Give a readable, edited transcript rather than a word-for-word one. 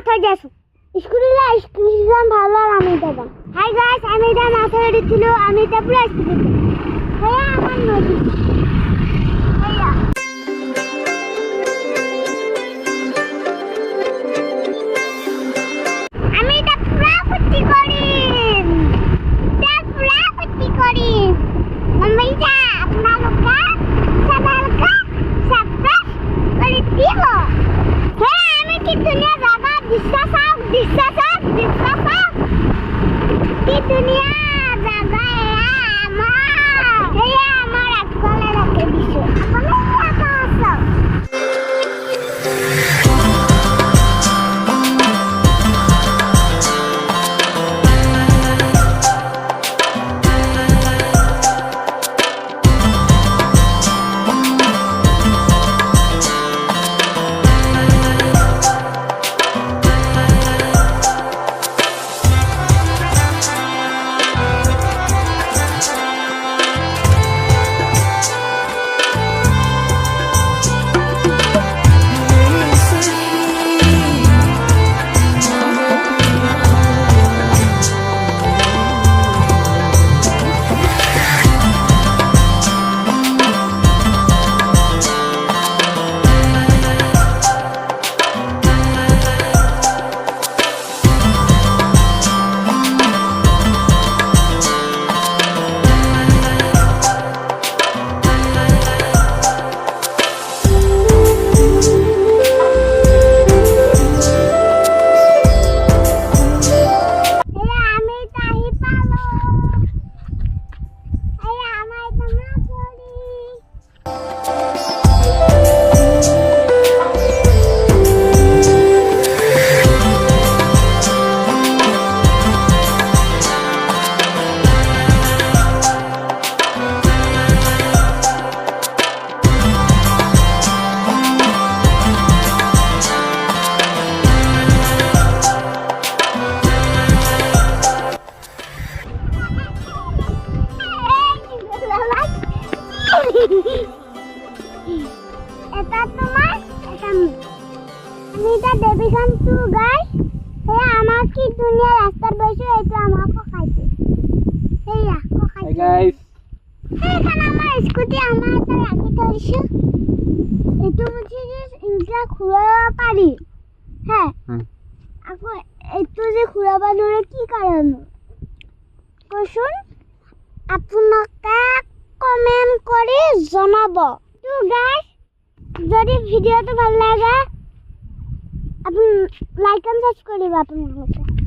থৈ দিছো স্কুটিখন ভালো আর আমি এটা যাম হাই গাইস আমি এটা মাথা রেখেছিল আমি এটা পুরো স্কুটি হ্যাঁ আমার নদী হ্যাঁ আমি এটা পুরো ফুটি করি মম্মিটা আপনার লোকা সবালকা সবস করে দিব হ্যাঁ আমি কি দুনিয়া জায়গা বিশ্বাস কি দুনিয়া জায়গা আমার আজকালে রাখে দিছো এটা তোমার এটা আমি এটা দেবিখান টু গাইস হ্যাঁ আমার কি দুনিয়া রাস্তার বসে এটা আমাকে খাইতে হেয়া কো খাইতে গাইস এখানে আমার স্কুটি আমার এটা রাখি ধরছে এটা হচ্ছে যে ইনটা খুঁড়া পারি হ্যাঁ আপু একটু যে খুঁড়াবা নরে কি কারণ কোশ্চেন আপনাকে কমেন্ট করে জানাবো তো গাইস যদি ভিডিওটা ভালো লাগে আপনি লাইক এন্ড সাবস্ক্রাইব করবেন আপনারা